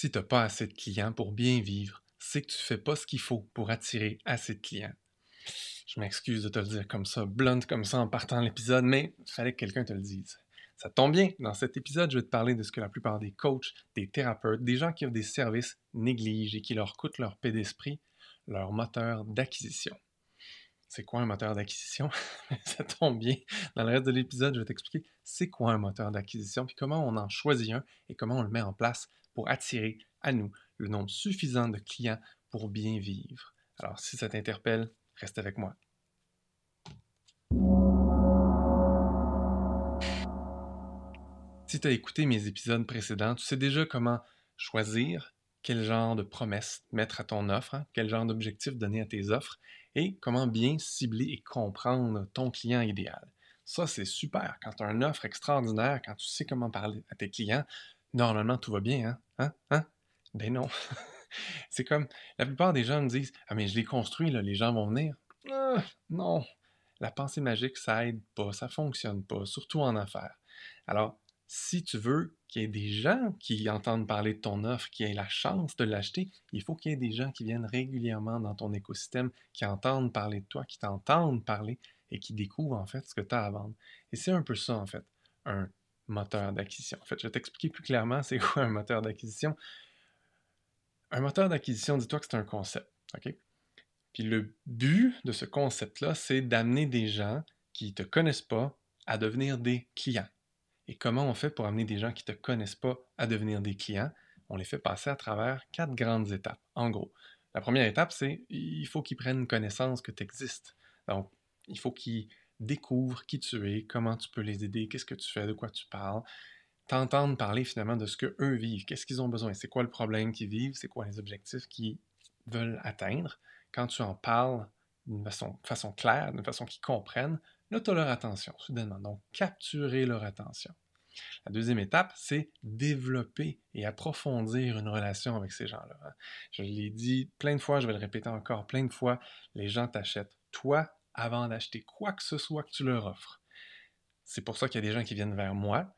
Si tu n'as pas assez de clients pour bien vivre, c'est que tu ne fais pas ce qu'il faut pour attirer assez de clients. Je m'excuse de te le dire comme ça, blunt comme ça en partant l'épisode, mais il fallait que quelqu'un te le dise. Ça tombe bien, dans cet épisode, je vais te parler de ce que la plupart des coachs, des thérapeutes, des gens qui offrent des services négligent et qui leur coûtent leur paix d'esprit, leur moteur d'acquisition. C'est quoi un moteur d'acquisition? Ça tombe bien. Dans le reste de l'épisode, je vais t'expliquer c'est quoi un moteur d'acquisition, puis comment on en choisit un et comment on le met en place pour attirer à nous le nombre suffisant de clients pour bien vivre. Alors, si ça t'interpelle, reste avec moi. Si tu as écouté mes épisodes précédents, tu sais déjà comment choisir quel genre de promesses mettre à ton offre, quel genre d'objectif donner à tes offres et comment bien cibler et comprendre ton client idéal. Ça, c'est super. Quand tu as une offre extraordinaire, quand tu sais comment parler à tes clients, normalement, tout va bien, hein? Hein? Hein? Ben non. C'est comme, la plupart des gens me disent, ah mais je l'ai construit, là, les gens vont venir. Ah, non, la pensée magique, ça aide pas, ça fonctionne pas, surtout en affaires. Alors, si tu veux qu'il y ait des gens qui entendent parler de ton offre, qui aient la chance de l'acheter, il faut qu'il y ait des gens qui viennent régulièrement dans ton écosystème, qui entendent parler de toi, qui t'entendent parler et qui découvrent en fait ce que tu as à vendre. Et c'est un peu ça en fait, un moteur d'acquisition. En fait, je vais t'expliquer plus clairement c'est quoi un moteur d'acquisition. Un moteur d'acquisition, dis-toi que c'est un concept, OK? Puis le but de ce concept-là, c'est d'amener des gens qui ne te connaissent pas à devenir des clients. Et comment on fait pour amener des gens qui ne te connaissent pas à devenir des clients? On les fait passer à travers 4 grandes étapes. En gros, la première étape, c'est il faut qu'ils prennent connaissance que tu existes. Donc, il faut qu'ils découvrent qui tu es, comment tu peux les aider, qu'est-ce que tu fais, de quoi tu parles, t'entendre parler finalement de ce qu'eux vivent, qu'est-ce qu'ils ont besoin, c'est quoi le problème qu'ils vivent, c'est quoi les objectifs qu'ils veulent atteindre. Quand tu en parles d'une façon claire, d'une façon qu'ils comprennent, là, tu as leur attention, soudainement. Donc, capturer leur attention. La deuxième étape, c'est développer et approfondir une relation avec ces gens-là. Je l'ai dit plein de fois, je vais le répéter encore plein de fois, les gens t'achètent toi avant d'acheter quoi que ce soit que tu leur offres. C'est pour ça qu'il y a des gens qui viennent vers moi,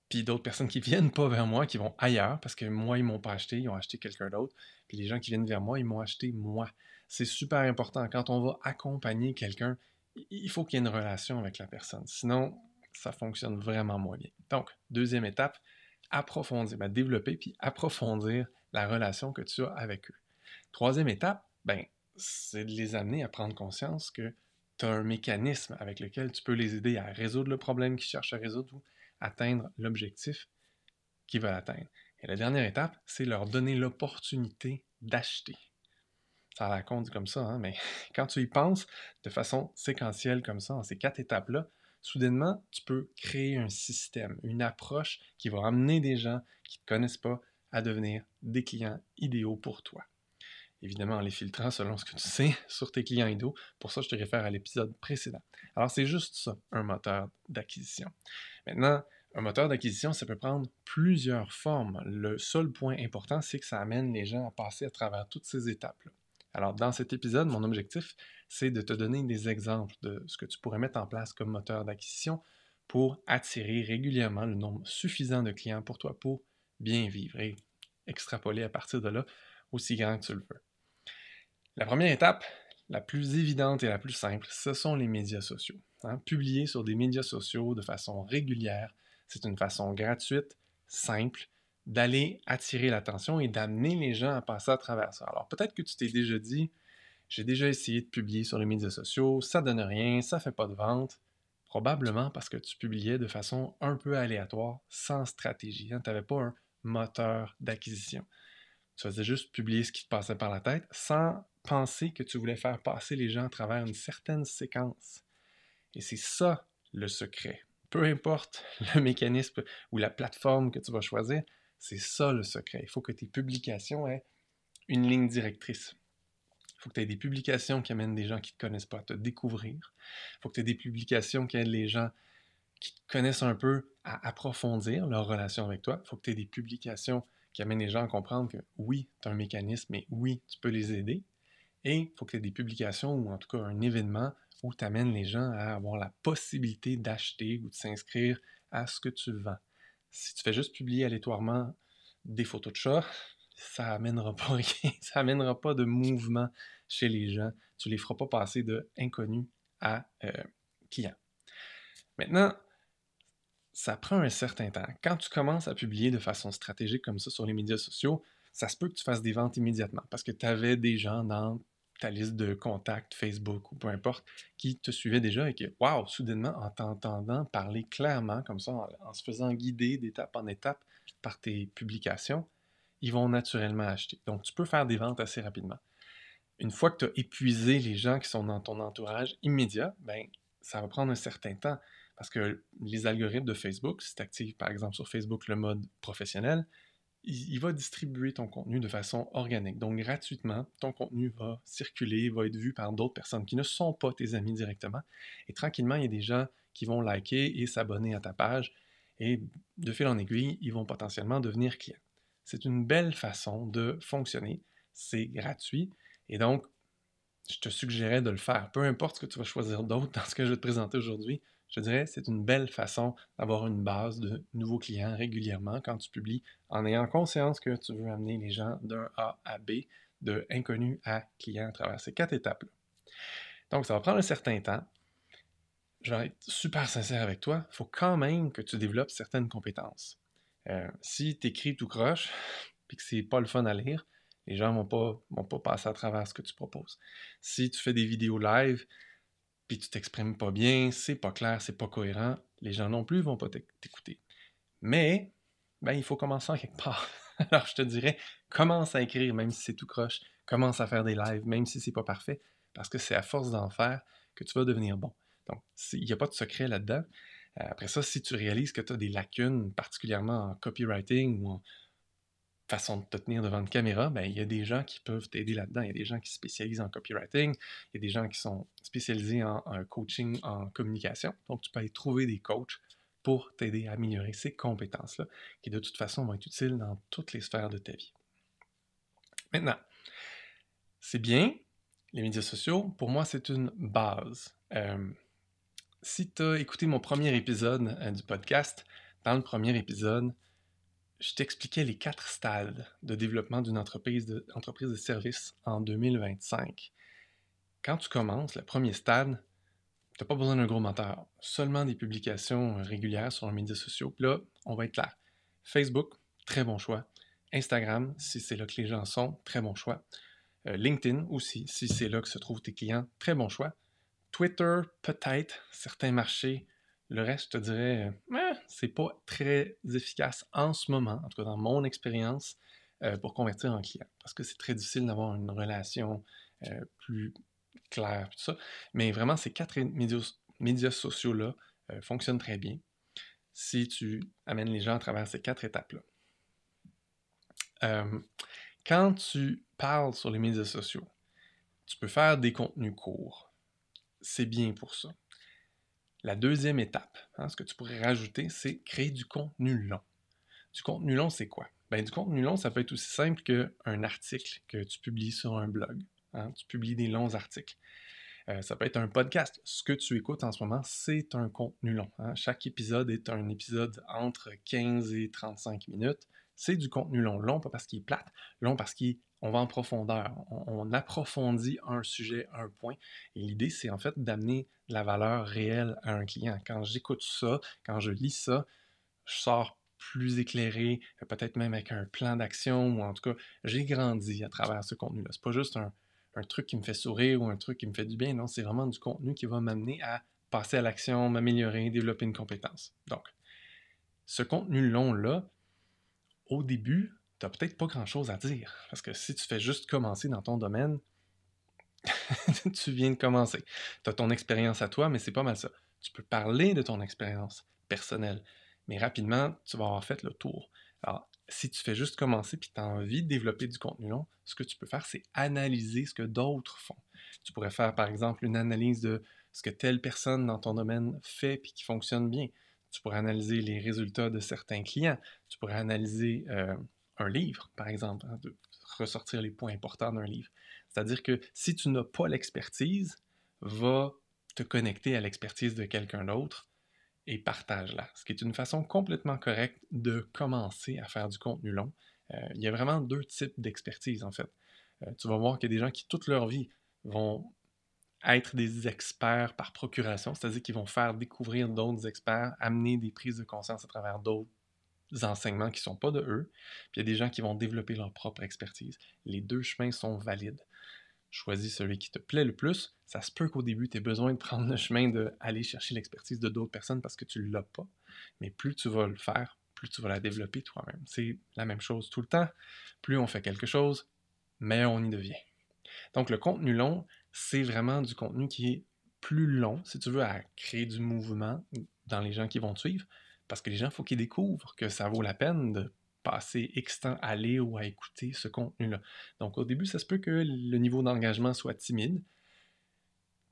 puis d'autres personnes qui viennent pas vers moi, qui vont ailleurs, parce que moi, ils m'ont pas acheté, ils ont acheté quelqu'un d'autre. Puis les gens qui viennent vers moi, ils m'ont acheté moi. C'est super important. Quand on va accompagner quelqu'un, il faut qu'il y ait une relation avec la personne. Sinon, ça fonctionne vraiment moins bien. Donc, deuxième étape, approfondir, développer puis approfondir la relation que tu as avec eux. Troisième étape, c'est de les amener à prendre conscience que tu as un mécanisme avec lequel tu peux les aider à résoudre le problème qu'ils cherchent à résoudre ou atteindre l'objectif qu'ils veulent atteindre. Et la dernière étape, c'est leur donner l'opportunité d'acheter. Ça a l'air con dit comme ça, hein, mais quand tu y penses de façon séquentielle comme ça, en ces 4 étapes-là, soudainement, tu peux créer un système, une approche qui va amener des gens qui ne te connaissent pas à devenir des clients idéaux pour toi. Évidemment, en les filtrant selon ce que tu sais sur tes clients idéaux. Pour ça, je te réfère à l'épisode précédent. Alors, c'est juste ça, un moteur d'acquisition. Maintenant, un moteur d'acquisition, ça peut prendre plusieurs formes. Le seul point important, c'est que ça amène les gens à passer à travers toutes ces étapes-là. Alors, dans cet épisode, mon objectif, c'est de te donner des exemples de ce que tu pourrais mettre en place comme moteur d'acquisition pour attirer régulièrement le nombre suffisant de clients pour toi pour bien vivre et extrapoler à partir de là aussi grand que tu le veux. La première étape, la plus évidente et la plus simple, ce sont les médias sociaux. Publier sur des médias sociaux de façon régulière, c'est une façon gratuite, simple, d'aller attirer l'attention et d'amener les gens à passer à travers ça. Alors peut-être que tu t'es déjà dit, j'ai déjà essayé de publier sur les médias sociaux, ça donne rien, ça fait pas de vente. Probablement parce que tu publiais de façon un peu aléatoire, sans stratégie. Tu n'avais pas un moteur d'acquisition. Tu faisais juste publier ce qui te passait par la tête sans penser que tu voulais faire passer les gens à travers une certaine séquence. Et c'est ça le secret. Peu importe le mécanisme ou la plateforme que tu vas choisir, c'est ça le secret. Il faut que tes publications aient une ligne directrice. Il faut que tu aies des publications qui amènent des gens qui ne te connaissent pas à te découvrir. Il faut que tu aies des publications qui aident les gens qui te connaissent un peu à approfondir leur relation avec toi. Il faut que tu aies des publications qui amènent les gens à comprendre que oui, tu as un mécanisme et oui, tu peux les aider. Et il faut que tu aies des publications ou en tout cas un événement où tu amènes les gens à avoir la possibilité d'acheter ou de s'inscrire à ce que tu vends. Si tu fais juste publier aléatoirement des photos de chats, ça amènera pas rien, ça amènera pas de mouvement chez les gens. Tu les feras pas passer de inconnu à client. Maintenant, ça prend un certain temps. Quand tu commences à publier de façon stratégique comme ça sur les médias sociaux, ça se peut que tu fasses des ventes immédiatement parce que tu avais des gens dans ta liste de contacts Facebook ou peu importe qui te suivaient déjà et que, waouh, soudainement, en t'entendant parler clairement comme ça, en se faisant guider d'étape en étape par tes publications, ils vont naturellement acheter. Donc, tu peux faire des ventes assez rapidement. Une fois que tu as épuisé les gens qui sont dans ton entourage immédiat, ben, ça va prendre un certain temps parce que les algorithmes de Facebook, si tu actives par exemple sur Facebook le mode professionnel, il va distribuer ton contenu de façon organique. Donc gratuitement, ton contenu va circuler, va être vu par d'autres personnes qui ne sont pas tes amis directement. Et tranquillement, il y a des gens qui vont liker et s'abonner à ta page. Et de fil en aiguille, ils vont potentiellement devenir clients. C'est une belle façon de fonctionner. C'est gratuit. Et donc, je te suggérais de le faire. Peu importe ce que tu vas choisir d'autre dans ce que je vais te présenter aujourd'hui, je te dirais que c'est une belle façon d'avoir une base de nouveaux clients régulièrement quand tu publies, en ayant conscience que tu veux amener les gens d'un A à B, de inconnu à client à travers ces 4 étapes-là. Donc, ça va prendre un certain temps. Je vais être super sincère avec toi. Il faut quand même que tu développes certaines compétences. Si tu écris tout croche, puis que c'est pas le fun à lire, les gens vont pas passer à travers ce que tu proposes. Si tu fais des vidéos live, puis tu t'exprimes pas bien, c'est pas clair, c'est pas cohérent, les gens non plus vont pas t'écouter. Mais, ben, il faut commencer en quelque part. Alors, je te dirais, commence à écrire, même si c'est tout croche. Commence à faire des lives, même si c'est pas parfait, parce que c'est à force d'en faire que tu vas devenir bon. Donc, il n'y a pas de secret là-dedans. Après ça, si tu réalises que tu as des lacunes, particulièrement en copywriting ou en façon de te tenir devant une caméra, ben, il y a des gens qui peuvent t'aider là-dedans. Il y a des gens qui se spécialisent en copywriting, il y a des gens qui sont spécialisés en coaching, en communication. Donc, tu peux aller trouver des coachs pour t'aider à améliorer ces compétences-là, qui de toute façon vont être utiles dans toutes les sphères de ta vie. Maintenant, c'est bien, les médias sociaux, pour moi, c'est une base. Si tu as écouté mon premier épisode du podcast, dans le premier épisode, je t'expliquais les 4 stades de développement d'une entreprise de service en 2025. Quand tu commences, le premier stade, tu n'as pas besoin d'un gros moteur, seulement des publications régulières sur les médias sociaux. Puis là, on va être clair. Facebook, très bon choix. Instagram, si c'est là que les gens sont, très bon choix. LinkedIn aussi, si c'est là que se trouvent tes clients, très bon choix. Twitter, peut-être, certains marchés. Le reste, je te dirais, c'est pas très efficace en ce moment, en tout cas dans mon expérience, pour convertir en client. Parce que c'est très difficile d'avoir une relation plus claire, tout ça. Mais vraiment, ces 4 médias sociaux-là fonctionnent très bien si tu amènes les gens à travers ces 4 étapes-là. Quand tu parles sur les médias sociaux, tu peux faire des contenus courts. C'est bien pour ça. La deuxième étape, ce que tu pourrais rajouter, c'est créer du contenu long. Du contenu long, c'est quoi? Ben, du contenu long, ça peut être aussi simple qu'un article que tu publies sur un blog. Tu publies des longs articles. Ça peut être un podcast. Ce que tu écoutes en ce moment, c'est un contenu long. Chaque épisode est un épisode entre 15 et 35 minutes. C'est du contenu long. Long, pas parce qu'il est plate, long parce qu'on va en profondeur. On approfondit un sujet, un point. Et l'idée, c'est en fait d'amener de la valeur réelle à un client. Quand j'écoute ça, quand je lis ça, je sors plus éclairé, peut-être même avec un plan d'action, ou en tout cas, j'ai grandi à travers ce contenu-là. C'est pas juste un truc qui me fait sourire ou un truc qui me fait du bien, non, c'est vraiment du contenu qui va m'amener à passer à l'action, m'améliorer, développer une compétence. Donc, ce contenu long-là, au début, tu n'as peut-être pas grand-chose à dire, parce que si tu fais juste commencer dans ton domaine, tu viens de commencer. Tu as ton expérience à toi, mais c'est pas mal ça. Tu peux parler de ton expérience personnelle, mais rapidement, tu vas avoir fait le tour. Alors, si tu fais juste commencer et tu as envie de développer du contenu long, ce que tu peux faire, c'est analyser ce que d'autres font. Tu pourrais faire, par exemple, une analyse de ce que telle personne dans ton domaine fait et qui fonctionne bien. Tu pourrais analyser les résultats de certains clients. Tu pourrais analyser un livre, par exemple, de ressortir les points importants d'un livre. C'est-à-dire que si tu n'as pas l'expertise, va te connecter à l'expertise de quelqu'un d'autre et partage-la. Ce qui est une façon complètement correcte de commencer à faire du contenu long. Il y a vraiment deux types d'expertise, en fait. Tu vas voir qu'il y a des gens qui, toute leur vie, vont être des experts par procuration, c'est-à-dire qu'ils vont faire découvrir d'autres experts, amener des prises de conscience à travers d'autres enseignements qui ne sont pas de eux. Puis il y a des gens qui vont développer leur propre expertise. Les deux chemins sont valides. Choisis celui qui te plaît le plus. Ça se peut qu'au début, tu aies besoin de prendre le chemin d'aller chercher l'expertise de d'autres personnes parce que tu ne l'as pas. Mais plus tu vas le faire, plus tu vas la développer toi-même. C'est la même chose tout le temps. Plus on fait quelque chose, meilleur on y devient. Donc le contenu long, c'est vraiment du contenu qui est plus long, si tu veux, à créer du mouvement dans les gens qui vont te suivre, parce que les gens, il faut qu'ils découvrent que ça vaut la peine de passer X temps à lire ou à écouter ce contenu-là. Donc au début, ça se peut que le niveau d'engagement soit timide.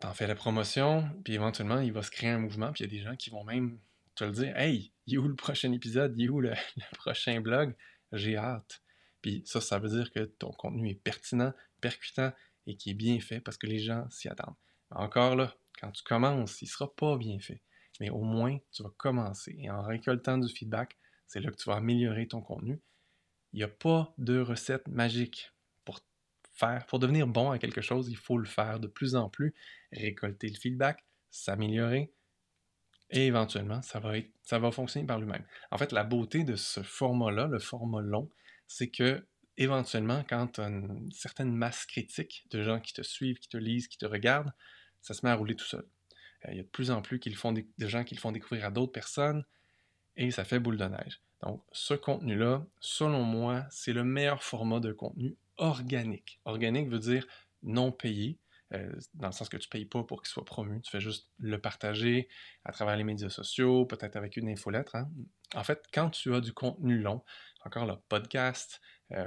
T'en fais la promotion, puis éventuellement, il va se créer un mouvement, puis il y a des gens qui vont même te le dire « Hey, il est où le prochain épisode? Il est où le prochain blog? J'ai hâte. » Puis ça veut dire que ton contenu est pertinent, percutant et qui est bien fait parce que les gens s'y attendent. Encore là, quand tu commences, il ne sera pas bien fait. Mais au moins, tu vas commencer. Et en récoltant du feedback, c'est là que tu vas améliorer ton contenu. Il n'y a pas de recette magique pour devenir bon à quelque chose, il faut le faire de plus en plus, récolter le feedback, s'améliorer, et éventuellement, ça va fonctionner par lui-même. En fait, la beauté de ce format-là, le format long, c'est que éventuellement, quand tu as une certaine masse critique de gens qui te suivent, qui te lisent, qui te regardent, ça se met à rouler tout seul. Il y a de plus en plus de gens qui le font découvrir à d'autres personnes, et ça fait boule de neige. Donc, ce contenu-là, selon moi, c'est le meilleur format de contenu organique. Organique veut dire non payé, dans le sens que tu ne payes pas pour qu'il soit promu, tu fais juste le partager à travers les médias sociaux, peut-être avec une infolettre. Hein. En fait, quand tu as du contenu long, encore là, podcast,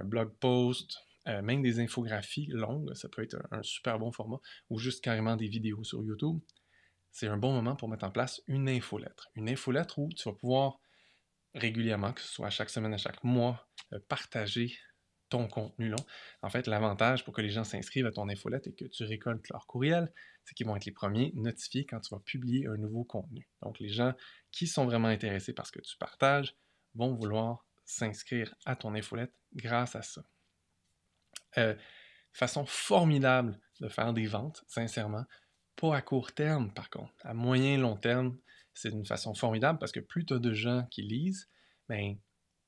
blog post, même des infographies longues, ça peut être un super bon format, ou juste carrément des vidéos sur YouTube, c'est un bon moment pour mettre en place une infolettre. Une infolettre où tu vas pouvoir régulièrement, que ce soit à chaque semaine, à chaque mois, partager ton contenu long. En fait, l'avantage pour que les gens s'inscrivent à ton infolette et que tu récoltes leur courriel, c'est qu'ils vont être les premiers notifiés quand tu vas publier un nouveau contenu. Donc, les gens qui sont vraiment intéressés par ce que tu partages vont vouloir s'inscrire à ton infolette grâce à ça. Façon formidable de faire des ventes, sincèrement. Pas à court terme, par contre. À moyen et long terme, c'est une façon formidable parce que plus tu as de gens qui lisent, ben,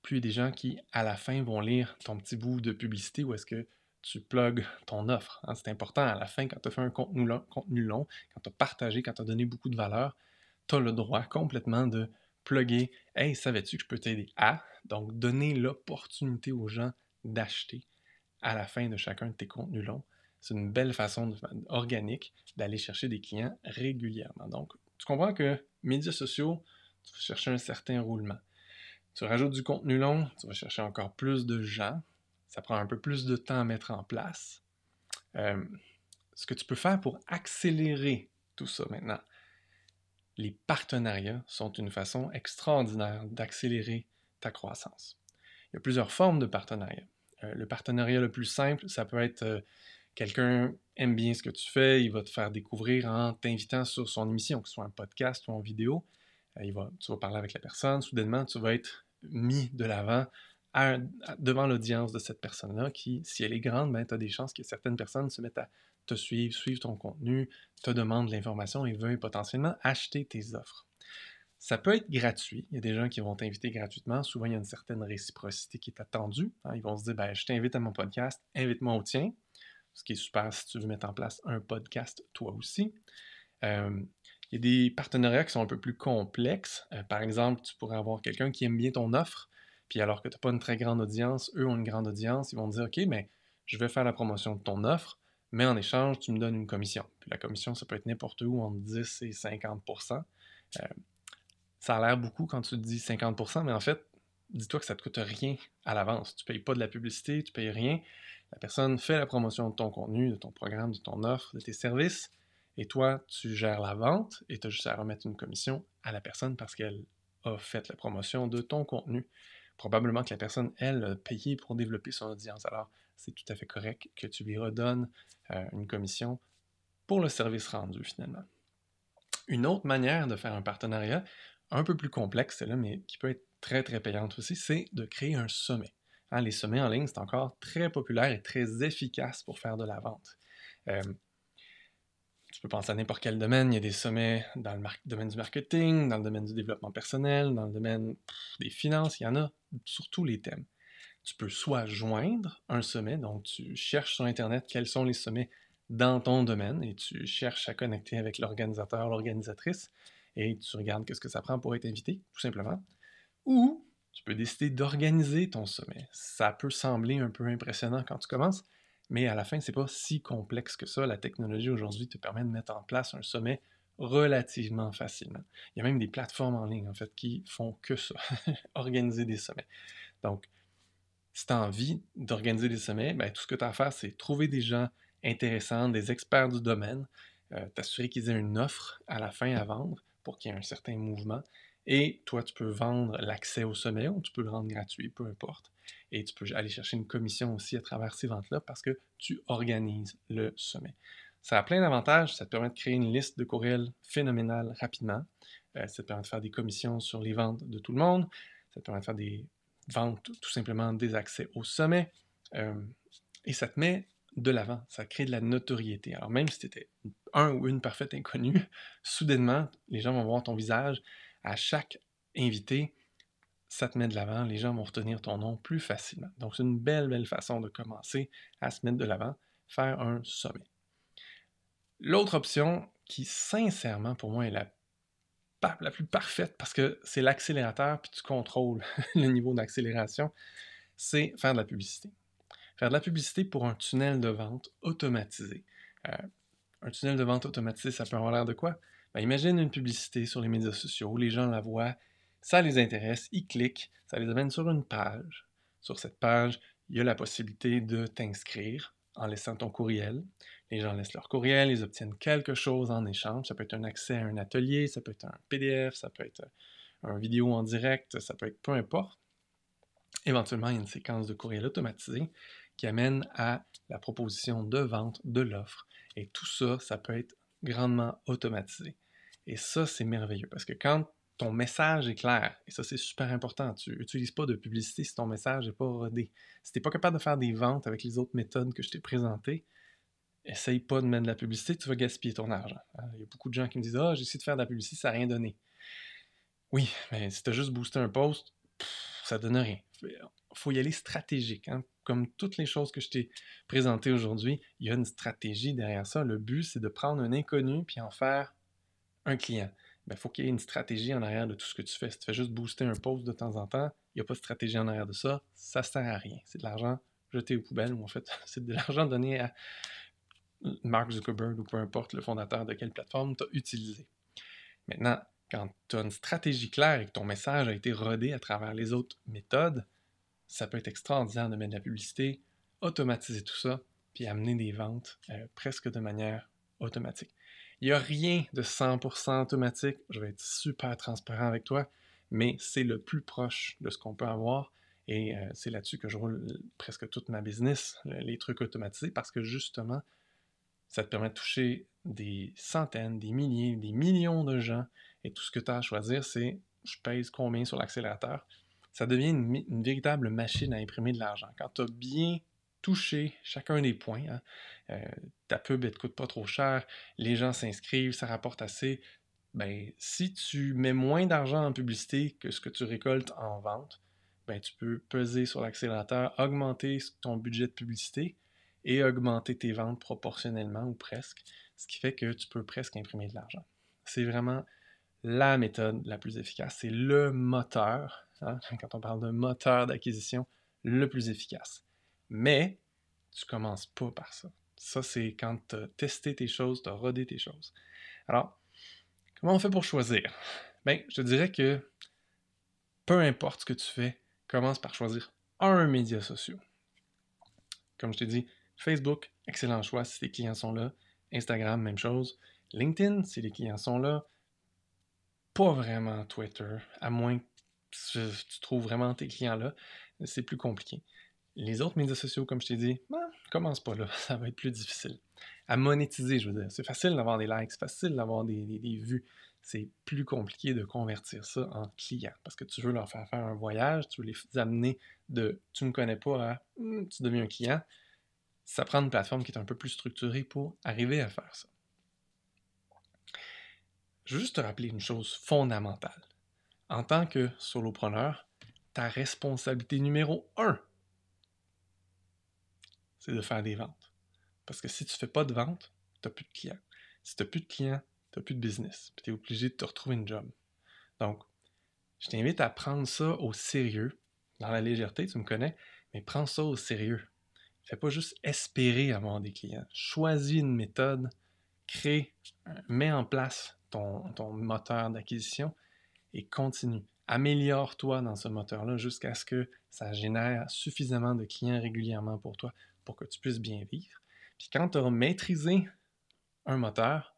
plus il y a des gens qui, à la fin, vont lire ton petit bout de publicité où est-ce que tu plugues ton offre. Hein. C'est important, à la fin, quand tu as fait un contenu long, quand tu as partagé, quand tu as donné beaucoup de valeur, tu as le droit complètement de plugger « Hey, savais-tu que je peux t'aider à? » Donc, donner l'opportunité aux gens d'acheter à la fin de chacun de tes contenus longs. C'est une belle façon organique d'aller chercher des clients régulièrement. Donc, tu comprends que médias sociaux, tu vas chercher un certain roulement. Tu rajoutes du contenu long, tu vas chercher encore plus de gens. Ça prend un peu plus de temps à mettre en place. Ce que tu peux faire pour accélérer tout ça maintenant, les partenariats sont une façon extraordinaire d'accélérer ta croissance. Il y a plusieurs formes de partenariat. Le partenariat le plus simple, ça peut être quelqu'un aime bien ce que tu fais, il va te faire découvrir en t'invitant sur son émission, que ce soit un podcast ou en vidéo. Tu vas parler avec la personne, soudainement, tu vas être mis de l'avant devant l'audience de cette personne-là qui, si elle est grande, ben, tu as des chances que certaines personnes se mettent à te suivre ton contenu, te demandent de l'information et veulent potentiellement acheter tes offres. Ça peut être gratuit. Il y a des gens qui vont t'inviter gratuitement. Souvent, il y a une certaine réciprocité qui est attendue. Hein. Ils vont se dire, ben, je t'invite à mon podcast, invite-moi au tien. Ce qui est super si tu veux mettre en place un podcast toi aussi. Il y a des partenariats qui sont un peu plus complexes. Par exemple, tu pourrais avoir quelqu'un qui aime bien ton offre, puis alors que tu n'as pas une très grande audience, eux ont une grande audience, ils vont te dire, OK, mais je vais faire la promotion de ton offre, mais en échange, tu me donnes une commission. Puis la commission, ça peut être n'importe où, entre 10 et 50%. Ça a l'air beaucoup quand tu te dis 50%, mais en fait, dis-toi que ça ne te coûte rien à l'avance. Tu ne payes pas de la publicité, tu ne payes rien. La personne fait la promotion de ton contenu, de ton programme, de ton offre, de tes services, et toi, tu gères la vente et tu as juste à remettre une commission à la personne parce qu'elle a fait la promotion de ton contenu. Probablement que la personne, elle, a payé pour développer son audience. Alors, c'est tout à fait correct que tu lui redonnes une commission pour le service rendu, finalement. Une autre manière de faire un partenariat, un peu plus complexe, celle-là, mais qui peut être très, très payante aussi, c'est de créer un sommet. Hein, les sommets en ligne, c'est encore très populaire et très efficace pour faire de la vente. Euh, Tu peux penser à n'importe quel domaine. Il y a des sommets dans le domaine du marketing, dans le domaine du développement personnel, dans le domaine des finances. Il y en a sur tous les thèmes. Tu peux soit joindre un sommet, donc tu cherches sur Internet quels sont les sommets dans ton domaine et tu cherches à connecter avec l'organisateur, l'organisatrice et tu regardes qu'est-ce que ça prend pour être invité, tout simplement. Ou tu peux décider d'organiser ton sommet. Ça peut sembler un peu impressionnant quand tu commences, mais à la fin, c'est pas si complexe que ça. La technologie aujourd'hui te permet de mettre en place un sommet relativement facilement. Il y a même des plateformes en ligne, en fait, qui font que ça, organiser des sommets. Donc, si tu as envie d'organiser des sommets, ben, tout ce que tu as à faire, c'est trouver des gens intéressants, des experts du domaine, t'assurer qu'ils aient une offre à la fin à vendre pour qu'il y ait un certain mouvement. Et toi, tu peux vendre l'accès au sommet ou tu peux le rendre gratuit, peu importe. Et tu peux aller chercher une commission aussi à travers ces ventes-là parce que tu organises le sommet. Ça a plein d'avantages. Ça te permet de créer une liste de courriels phénoménale rapidement. Ça te permet de faire des commissions sur les ventes de tout le monde. Ça te permet de faire des ventes tout simplement des accès au sommet. Et ça te met de l'avant, ça crée de la notoriété. Alors même si tu étais un ou une parfaite inconnue, soudainement, les gens vont voir ton visage. À chaque invité, ça te met de l'avant, les gens vont retenir ton nom plus facilement. Donc c'est une belle façon de commencer à se mettre de l'avant, faire un sommet. L'autre option qui, sincèrement, pour moi, est la plus parfaite parce que c'est l'accélérateur puis tu contrôles le niveau d'accélération, c'est faire de la publicité. Faire de la publicité pour un tunnel de vente automatisé. Euh, un tunnel de vente automatisé, ça peut avoir l'air de quoi? Ben, imagine une publicité sur les médias sociaux, les gens la voient, ça les intéresse, ils cliquent, ça les amène sur une page. Sur cette page, il y a la possibilité de t'inscrire en laissant ton courriel. Les gens laissent leur courriel, ils obtiennent quelque chose en échange. Ça peut être un accès à un atelier, ça peut être un PDF, ça peut être une vidéo en direct, ça peut être peu importe. Éventuellement, il y a une séquence de courriel automatisé qui amène à la proposition de vente de l'offre. Et tout ça, ça peut être grandement automatisé. Et ça, c'est merveilleux parce que quand ton message est clair, et ça, c'est super important, tu n'utilises pas de publicité si ton message n'est pas rodé. Si tu n'es pas capable de faire des ventes avec les autres méthodes que je t'ai présentées, essaye pas de mettre de la publicité, tu vas gaspiller ton argent. Il y a beaucoup de gens qui me disent « Ah, j'ai essayé de faire de la publicité, ça n'a rien donné. » Oui, mais si tu as juste boosté un post, ça donne rien. Il faut y aller stratégique. Hein? Comme toutes les choses que je t'ai présentées aujourd'hui, il y a une stratégie derrière ça. Le but, c'est de prendre un inconnu puis en faire un client. Il faut qu'il y ait une stratégie en arrière de tout ce que tu fais. Si tu fais juste booster un post de temps en temps, il n'y a pas de stratégie en arrière de ça, ça ne sert à rien. C'est de l'argent jeté aux poubelles, ou en fait, c'est de l'argent donné à Mark Zuckerberg ou peu importe le fondateur de quelle plateforme tu as utilisé. Maintenant, quand tu as une stratégie claire et que ton message a été rodé à travers les autres méthodes, ça peut être extraordinaire de mettre de la publicité, automatiser tout ça, puis amener des ventes presque de manière automatique. Il n'y a rien de 100% automatique, je vais être super transparent avec toi, mais c'est le plus proche de ce qu'on peut avoir et c'est là-dessus que je roule presque toute ma business, les trucs automatisés, parce que justement, ça te permet de toucher des centaines, des milliers, des millions de gens et tout ce que tu as à choisir, c'est je pèse combien sur l'accélérateur. Ça devient une véritable machine à imprimer de l'argent. Quand tu as bien touché chacun des points, hein, ta pub ne te coûte pas trop cher, les gens s'inscrivent, ça rapporte assez. Ben, si tu mets moins d'argent en publicité que ce que tu récoltes en vente, ben, tu peux peser sur l'accélérateur, augmenter ton budget de publicité et augmenter tes ventes proportionnellement ou presque, ce qui fait que tu peux presque imprimer de l'argent. C'est vraiment la méthode la plus efficace. C'est le moteur, hein, quand on parle de moteur d'acquisition, le plus efficace. Mais tu ne commences pas par ça. Ça, c'est quand tu as testé tes choses, tu as rodé tes choses. Alors, comment on fait pour choisir? Bien, je te dirais que peu importe ce que tu fais, commence par choisir un média social. Comme je t'ai dit, Facebook, excellent choix si tes clients sont là. Instagram, même chose. LinkedIn, si les clients sont là. Pas vraiment Twitter, à moins que tu trouves vraiment tes clients là. C'est plus compliqué. Les autres médias sociaux, comme je t'ai dit, commence pas là, ça va être plus difficile. À monétiser, je veux dire. C'est facile d'avoir des likes, c'est facile d'avoir des vues. c'est plus compliqué de convertir ça en clients parce que tu veux leur faire un voyage, tu veux les amener de « tu me connais pas » à « tu deviens un client ». Ça prend une plateforme qui est un peu plus structurée pour arriver à faire ça. Je veux juste te rappeler une chose fondamentale. En tant que solopreneur, ta responsabilité numéro 1, c'est de faire des ventes. Parce que si tu ne fais pas de ventes, tu n'as plus de clients. Si tu n'as plus de clients, tu n'as plus de business. Tu es obligé de te retrouver une job. Donc, je t'invite à prendre ça au sérieux. Dans la légèreté, tu me connais, mais prends ça au sérieux. Fais pas juste espérer avoir des clients. Choisis une méthode, mets en place ton moteur d'acquisition et continue. Améliore-toi dans ce moteur-là jusqu'à ce que ça génère suffisamment de clients régulièrement pour toi pour que tu puisses bien vivre. Puis quand tu auras maîtrisé un moteur,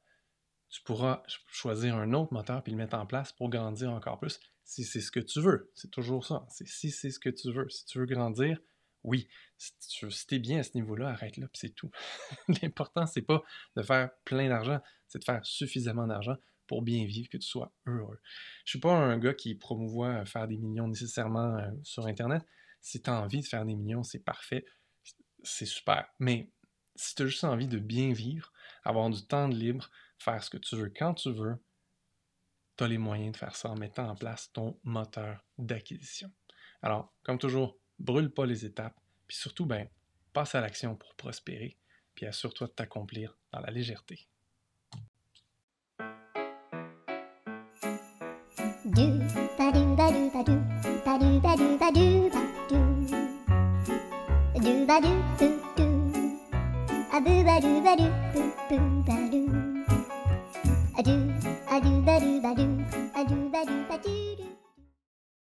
tu pourras choisir un autre moteur puis le mettre en place pour grandir encore plus si c'est ce que tu veux. C'est toujours ça. C'est si c'est ce que tu veux. Si tu veux grandir, oui. Si tu es bien à ce niveau-là, arrête là puis c'est tout. L'important, c'est pas de faire plein d'argent, c'est de faire suffisamment d'argent pour bien vivre, que tu sois heureux. Je suis pas un gars qui promouvoit faire des millions nécessairement sur Internet. Si tu as envie de faire des millions, c'est parfait. C'est super. Mais si tu as juste envie de bien vivre, avoir du temps de libre, faire ce que tu veux quand tu veux, tu as les moyens de faire ça en mettant en place ton moteur d'acquisition. Alors, comme toujours, brûle pas les étapes, puis surtout, passe à l'action pour prospérer, puis assure-toi de t'accomplir dans la légèreté. A do ba do ba do, a do ba do ba do.